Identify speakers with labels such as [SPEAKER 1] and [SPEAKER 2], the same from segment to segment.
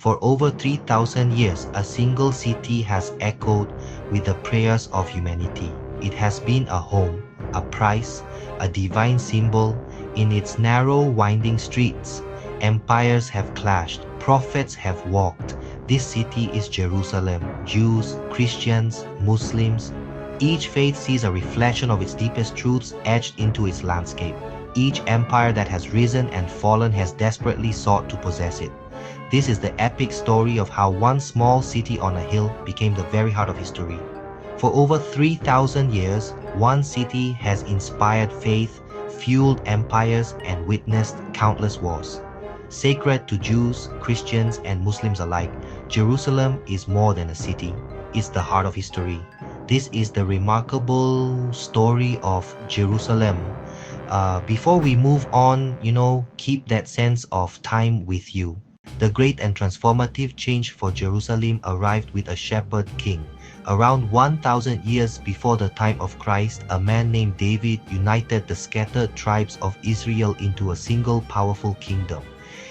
[SPEAKER 1] For over 3,000 years, a single city has echoed with the prayers of humanity. It has been a home, a prize, a divine symbol. In its narrow, winding streets, empires have clashed, prophets have walked. This city is Jerusalem. Jews, Christians, Muslims, each faith sees a reflection of its deepest truths etched into its landscape. Each empire that has risen and fallen has desperately sought to possess it. This is the epic story of how one small city on a hill became the very heart of history. For over 3,000 years, one city has inspired faith, fueled empires, and witnessed countless wars. Sacred to Jews, Christians, and Muslims alike, Jerusalem is more than a city. It's the heart of history. This is the remarkable story of Jerusalem. Before we move on, keep that sense of time with you. The great and transformative change for Jerusalem arrived with a shepherd king. Around 1,000 years before the time of Christ, a man named David united the scattered tribes of Israel into a single powerful kingdom.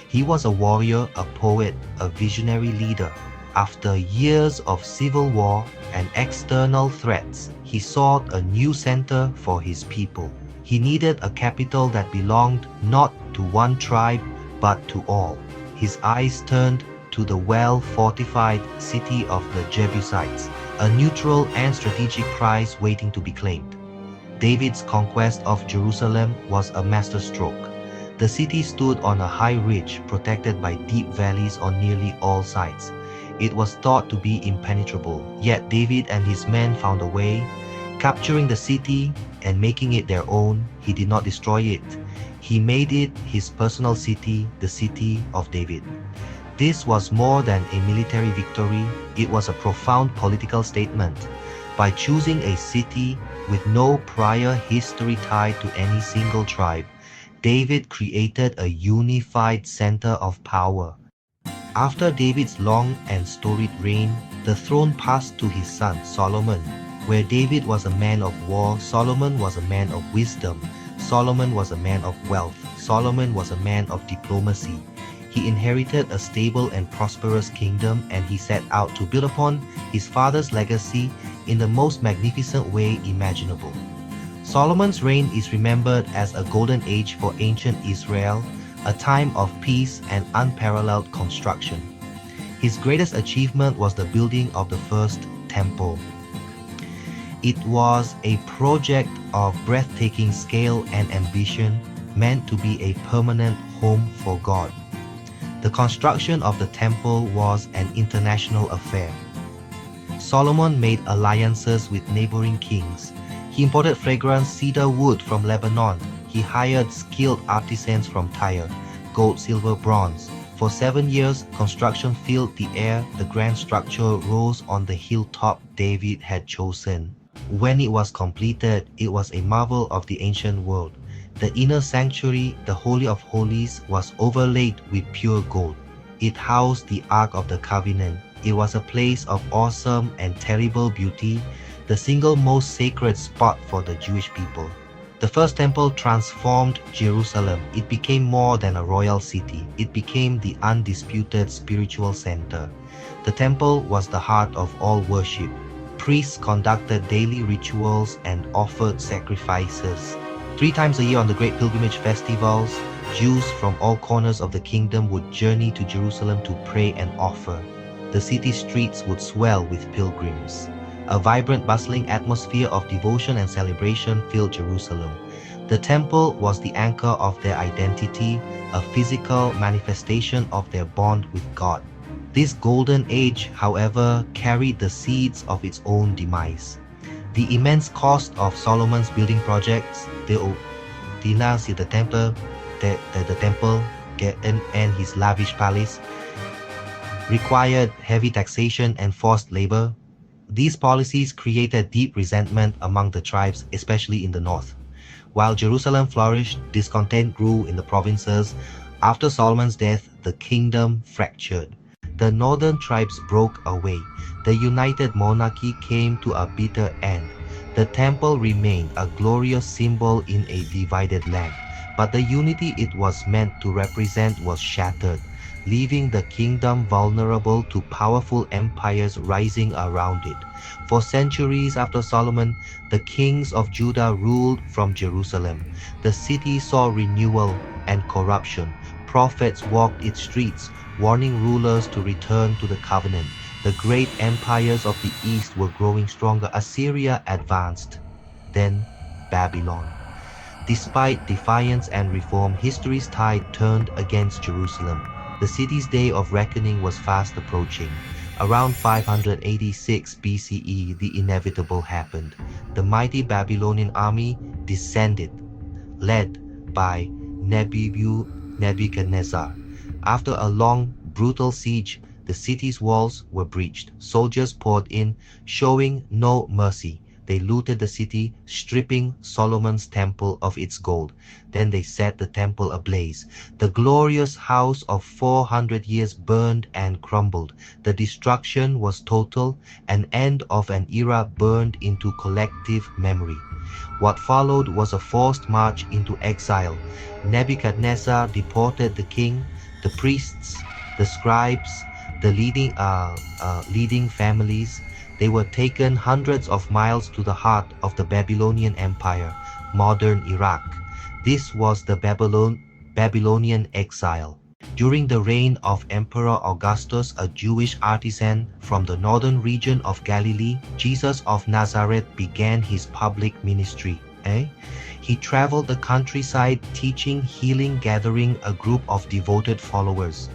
[SPEAKER 1] He was a warrior, a poet, a visionary leader. After years of civil war and external threats, he sought a new center for his people. He needed a capital that belonged not to one tribe, but to all. His eyes turned to the well-fortified city of the Jebusites, a neutral and strategic prize waiting to be claimed. David's conquest of Jerusalem was a masterstroke. The city stood on a high ridge protected by deep valleys on nearly all sides. It was thought to be impenetrable, yet David and his men found a way. Capturing the city and making it their own, he did not destroy it. He made it his personal city, the city of David. This was more than a military victory, it was a profound political statement. By choosing a city with no prior history tied to any single tribe, David created a unified center of power. After David's long and storied reign, the throne passed to his son Solomon. Where David was a man of war, Solomon was a man of wisdom. Solomon was a man of wealth. Solomon was a man of diplomacy. He inherited a stable and prosperous kingdom, and he set out to build upon his father's legacy in the most magnificent way imaginable. Solomon's reign is remembered as a golden age for ancient Israel, a time of peace and unparalleled construction. His greatest achievement was the building of the first temple. It was a project of breathtaking scale and ambition, meant to be a permanent home for God. The construction of the temple was an international affair. Solomon made alliances with neighboring kings. He imported fragrant cedar wood from Lebanon. He hired skilled artisans from Tyre, gold, silver, bronze. For 7 years, construction filled the air. The grand structure rose on the hilltop David had chosen. When it was completed, it was a marvel of the ancient world. The inner sanctuary, the Holy of Holies, was overlaid with pure gold. It housed the Ark of the Covenant. It was a place of awesome and terrible beauty, the single most sacred spot for the Jewish people. The first temple transformed Jerusalem. It became more than a royal city. It became the undisputed spiritual center. The temple was the heart of all worship. Priests conducted daily rituals and offered sacrifices. 3 times a year on the great pilgrimage festivals, Jews from all corners of the kingdom would journey to Jerusalem to pray and offer. The city streets would swell with pilgrims. A vibrant, bustling atmosphere of devotion and celebration filled Jerusalem. The temple was the anchor of their identity, a physical manifestation of their bond with God. This golden age, however, carried the seeds of its own demise. The immense cost of Solomon's building projects, the temple and his lavish palace, required heavy taxation and forced labor. These policies created deep resentment among the tribes, especially in the north. While Jerusalem flourished, discontent grew in the provinces. After Solomon's death, the kingdom fractured. The northern tribes broke away. The united monarchy came to a bitter end. The temple remained a glorious symbol in a divided land, but the unity it was meant to represent was shattered. leaving the kingdom vulnerable to powerful empires rising around it. For centuries after Solomon, the kings of Judah ruled from Jerusalem. The city saw renewal and corruption. Prophets walked its streets, warning rulers to return to the covenant. The great empires of the east were growing stronger. Assyria advanced, then Babylon. Despite defiance and reform, history's tide turned against Jerusalem. The city's day of reckoning was fast approaching. Around 586 BCE, the inevitable happened. The mighty Babylonian army descended, led by Nebuchadnezzar. After a long, brutal siege, the city's walls were breached. Soldiers poured in, showing no mercy. They looted the city, stripping Solomon's temple of its gold. Then they set the temple ablaze. The glorious house of 400 years burned and crumbled. The destruction was total, an end of an era burned into collective memory. What followed was a forced march into exile. Nebuchadnezzar deported the king, the priests, the scribes, the leading families. They were taken hundreds of miles to the heart of the Babylonian Empire, modern Iraq. This was the Babylonian exile. During the reign of Emperor Augustus, a Jewish artisan from the northern region of Galilee, Jesus of Nazareth began his public ministry. He traveled the countryside teaching, healing, gathering a group of devoted followers.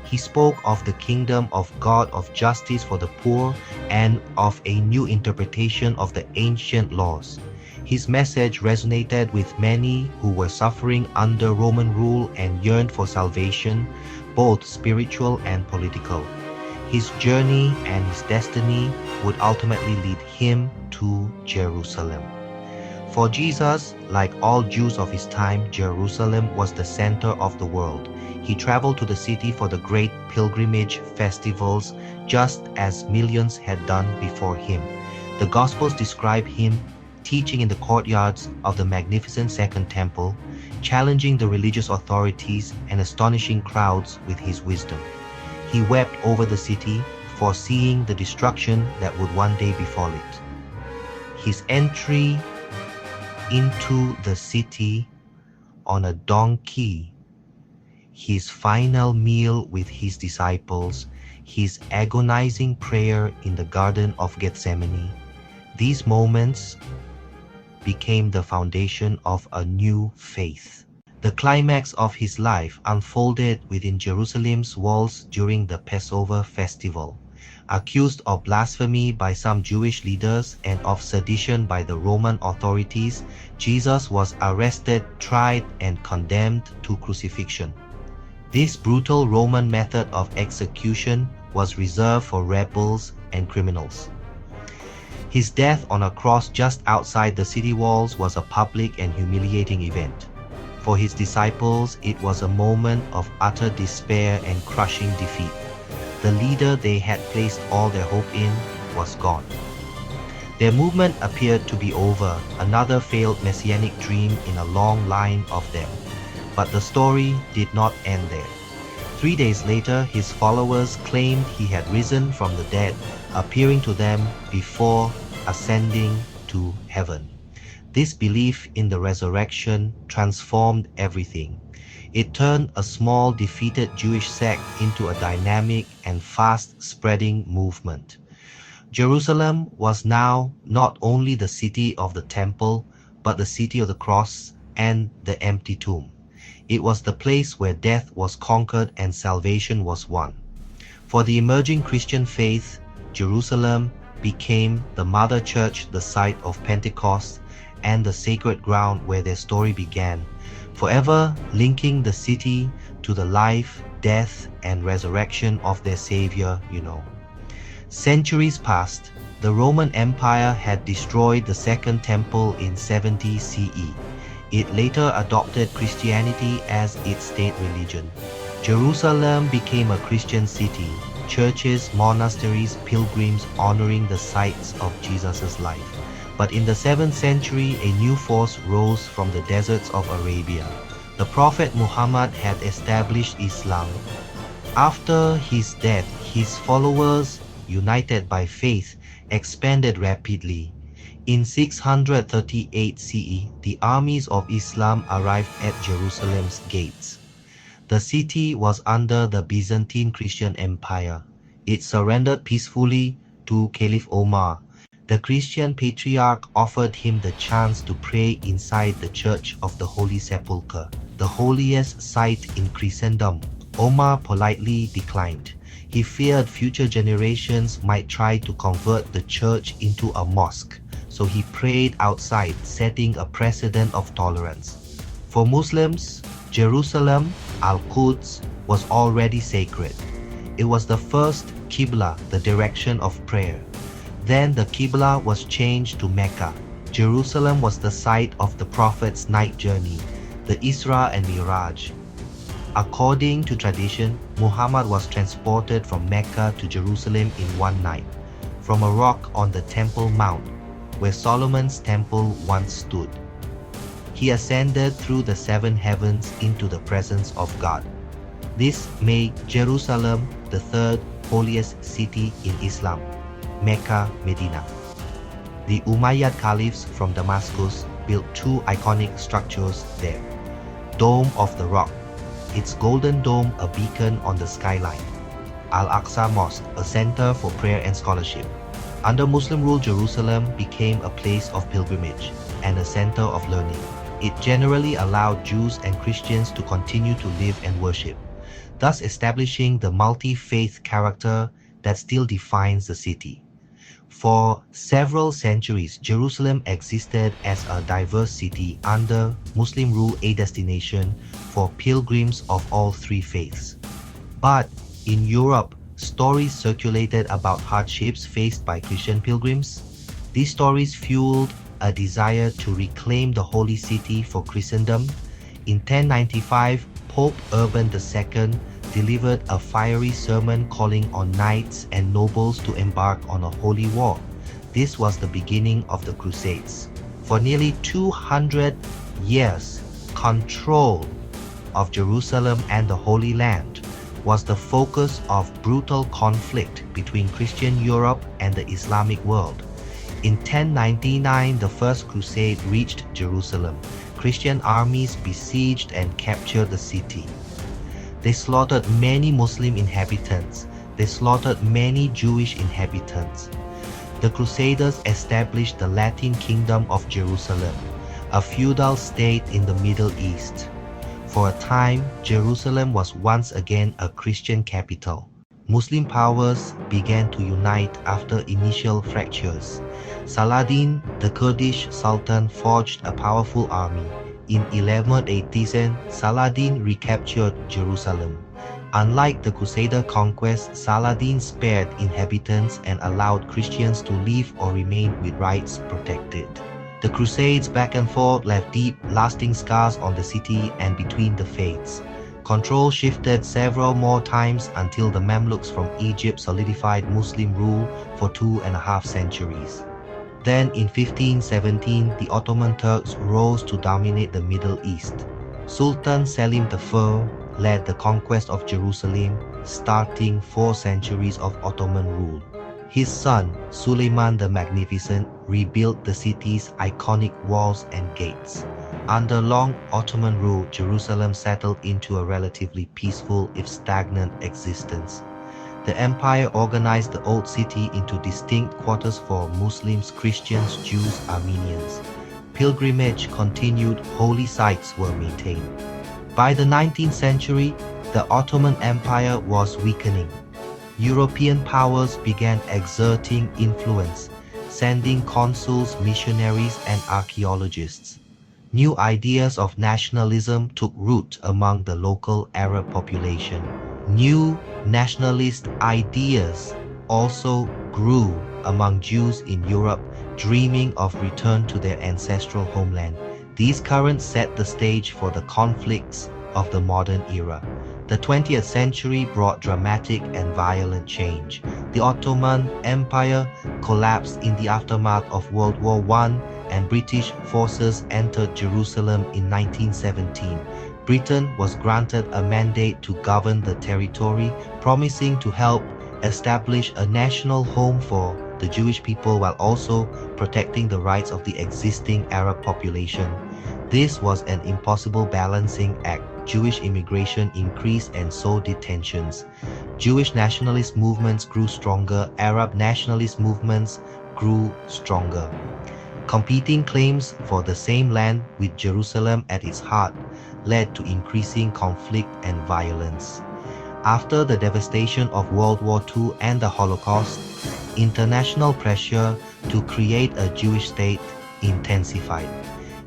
[SPEAKER 1] He spoke of the kingdom of God, of justice for the poor, and of a new interpretation of the ancient laws. His message resonated with many who were suffering under Roman rule and yearned for salvation, both spiritual and political. His journey and his destiny would ultimately lead him to Jerusalem. For Jesus, like all Jews of his time, Jerusalem was the center of the world. He traveled to the city for the great pilgrimage festivals, just as millions had done before him. The Gospels describe him teaching in the courtyards of the magnificent Second Temple, challenging the religious authorities and astonishing crowds with his wisdom. He wept over the city, foreseeing the destruction that would one day befall it. His entry into the city on a donkey, his final meal with his disciples, his agonizing prayer in the Garden of Gethsemane, these moments became the foundation of a new faith. The climax of his life unfolded within Jerusalem's walls during the Passover festival. Accused of blasphemy by some Jewish leaders and of sedition by the Roman authorities, Jesus was arrested, tried, and condemned to crucifixion. This brutal Roman method of execution was reserved for rebels and criminals. His death on a cross just outside the city walls was a public and humiliating event. For his disciples, it was a moment of utter despair and crushing defeat. The leader they had placed all their hope in was gone. Their movement appeared to be over, another failed messianic dream in a long line of them. But the story did not end there. 3 days later, his followers claimed he had risen from the dead, appearing to them before ascending to heaven. This belief in the resurrection transformed everything. It turned a small, defeated Jewish sect into a dynamic and fast-spreading movement. Jerusalem was now not only the city of the temple, but the city of the cross and the empty tomb. It was the place where death was conquered and salvation was won. For the emerging Christian faith, Jerusalem became the mother church, the site of Pentecost, and the sacred ground where their story began, forever linking the city to the life, death, and resurrection of their Savior, Centuries passed. The Roman Empire had destroyed the Second Temple in 70 CE. It later adopted Christianity as its state religion. Jerusalem became a Christian city, churches, monasteries, pilgrims honoring the sites of Jesus' life. But in the 7th century, a new force rose from the deserts of Arabia. The Prophet Muhammad had established Islam, After his death, his followers, united by faith, expanded rapidly. In 638 CE, the armies of Islam arrived at Jerusalem's gates. The city was under the Byzantine Christian Empire. It surrendered peacefully to Caliph Omar. The Christian patriarch offered him the chance to pray inside the Church of the Holy Sepulchre, the holiest site in Christendom. Omar politely declined. He feared future generations might try to convert the church into a mosque, so he prayed outside, setting a precedent of tolerance. For Muslims, Jerusalem, Al-Quds, was already sacred. It was the first Qibla, the direction of prayer. Then the Qibla was changed to Mecca. Jerusalem was the site of the Prophet's night journey, the Isra and Miraj. According to tradition, Muhammad was transported from Mecca to Jerusalem in one night, from a rock on the Temple Mount, where Solomon's temple once stood. He ascended through the seven heavens into the presence of God. This made Jerusalem the third holiest city in Islam, Mecca, Medina. The Umayyad Caliphs from Damascus built two iconic structures there. Dome of the Rock, its golden dome a beacon on the skyline. Al-Aqsa Mosque, a center for prayer and scholarship. Under Muslim rule, Jerusalem became a place of pilgrimage and a center of learning. It generally allowed Jews and Christians to continue to live and worship, thus establishing the multi-faith character that still defines the city. For several centuries, Jerusalem existed as a diverse city under Muslim rule, a destination for pilgrims of all three faiths. But in Europe, stories circulated about hardships faced by Christian pilgrims. These stories fueled a desire to reclaim the holy city for Christendom. In 1095, Pope Urban II delivered a fiery sermon calling on knights and nobles to embark on a holy war. This was the beginning of the Crusades. For nearly 200 years, control of Jerusalem and the Holy Land was the focus of brutal conflict between Christian Europe and the Islamic world. In 1099, the First Crusade reached Jerusalem. Christian armies besieged and captured the city. They slaughtered many Muslim inhabitants. They slaughtered many Jewish inhabitants. The Crusaders established the Latin Kingdom of Jerusalem, a feudal state in the Middle East. For a time, Jerusalem was once again a Christian capital. Muslim powers began to unite after initial fractures. Saladin, the Kurdish Sultan, forged a powerful army. In 1187, Saladin recaptured Jerusalem. Unlike the Crusader conquest, Saladin spared inhabitants and allowed Christians to live or remain with rights protected. The Crusades back and forth left deep, lasting scars on the city and between the faiths. Control shifted several more times until the Mamluks from Egypt solidified Muslim rule for 2.5 centuries. Then in 1517, the Ottoman Turks rose to dominate the Middle East. Sultan Selim I led the conquest of Jerusalem, starting 4 centuries of Ottoman rule. His son, Suleiman the Magnificent, rebuilt the city's iconic walls and gates. Under long Ottoman rule, Jerusalem settled into a relatively peaceful, if stagnant, existence. The empire organized the old city into distinct quarters for Muslims, Christians, Jews, Armenians. Pilgrimage continued, holy sites were maintained. By the 19th century, the Ottoman Empire was weakening. European powers began exerting influence, sending consuls, missionaries, and archaeologists. New ideas of nationalism took root among the local Arab population. New nationalist ideas also grew among Jews in Europe, dreaming of return to their ancestral homeland. These currents set the stage for the conflicts of the modern era. The 20th century brought dramatic and violent change. The Ottoman Empire collapsed in the aftermath of World War I, and British forces entered Jerusalem in 1917. Britain was granted a mandate to govern the territory, promising to help establish a national home for the Jewish people while also protecting the rights of the existing Arab population. This was an impossible balancing act. Jewish immigration increased and so did tensions. Jewish nationalist movements grew stronger, Arab nationalist movements grew stronger. Competing claims for the same land with Jerusalem at its heart led to increasing conflict and violence. After the devastation of World War II and the Holocaust, international pressure to create a Jewish state intensified.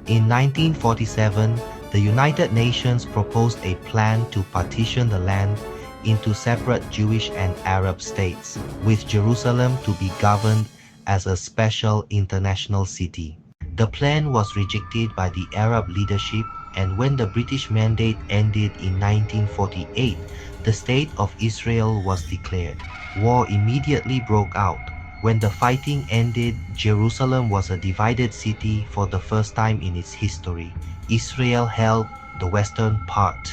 [SPEAKER 1] In 1947, the United Nations proposed a plan to partition the land into separate Jewish and Arab states, with Jerusalem to be governed as a special international city. The plan was rejected by the Arab leadership, and when the British mandate ended in 1948, the State of Israel was declared. War immediately broke out. When the fighting ended, Jerusalem was a divided city for the first time in its history. Israel held the western part,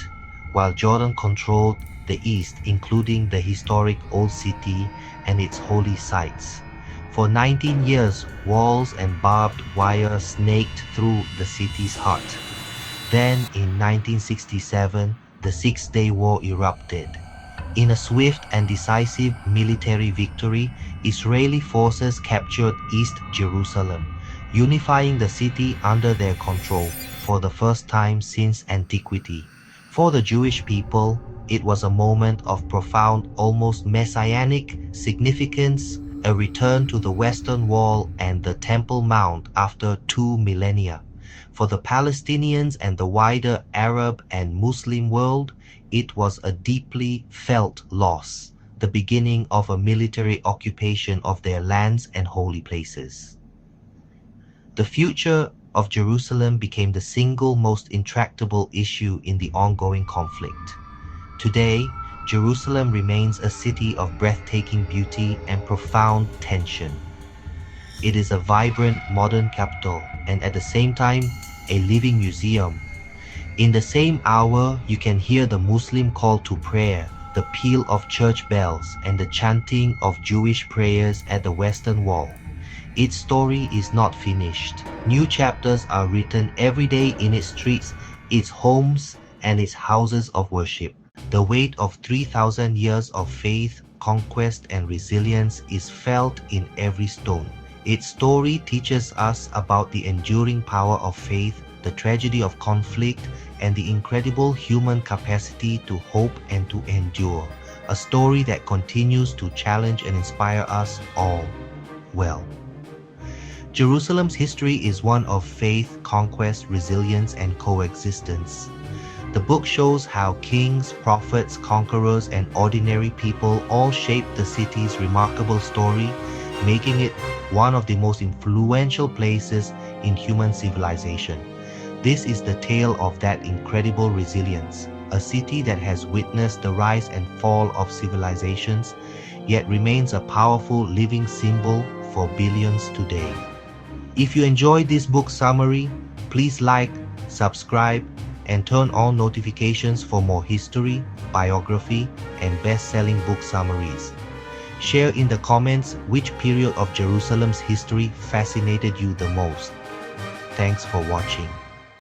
[SPEAKER 1] while Jordan controlled the east, including the historic Old City and its holy sites. For 19 years, walls and barbed wire snaked through the city's heart. Then, in 1967, the Six-Day War erupted. In a swift and decisive military victory, Israeli forces captured East Jerusalem, unifying the city under their control for the first time since antiquity. For the Jewish people, it was a moment of profound, almost messianic significance, a return to the Western Wall and the Temple Mount after 2 millennia. For the Palestinians and the wider Arab and Muslim world, it was a deeply felt loss, the beginning of a military occupation of their lands and holy places. The future of Jerusalem became the single most intractable issue in the ongoing conflict. Today, Jerusalem remains a city of breathtaking beauty and profound tension. It is a vibrant modern capital and at the same time a living museum. In the same hour, you can hear the Muslim call to prayer, the peal of church bells, and the chanting of Jewish prayers at the Western Wall. Its story is not finished. New chapters are written every day in its streets, its homes, and its houses of worship. The weight of 3,000 years of faith, conquest, and resilience is felt in every stone. Its story teaches us about the enduring power of faith, the tragedy of conflict, and the incredible human capacity to hope and to endure. A story that continues to challenge and inspire us all. Well, Jerusalem's history is one of faith, conquest, resilience, and coexistence. The book shows how kings, prophets, conquerors, and ordinary people all shaped the city's remarkable story, making it one of the most influential places in human civilization. This is the tale of that incredible resilience, a city that has witnessed the rise and fall of civilizations, yet remains a powerful living symbol for billions today. If you enjoyed this book summary, please like, subscribe, and turn on notifications for more history, biography, and best-selling book summaries. Share in the comments which period of Jerusalem's history fascinated you the most. Thanks for watching.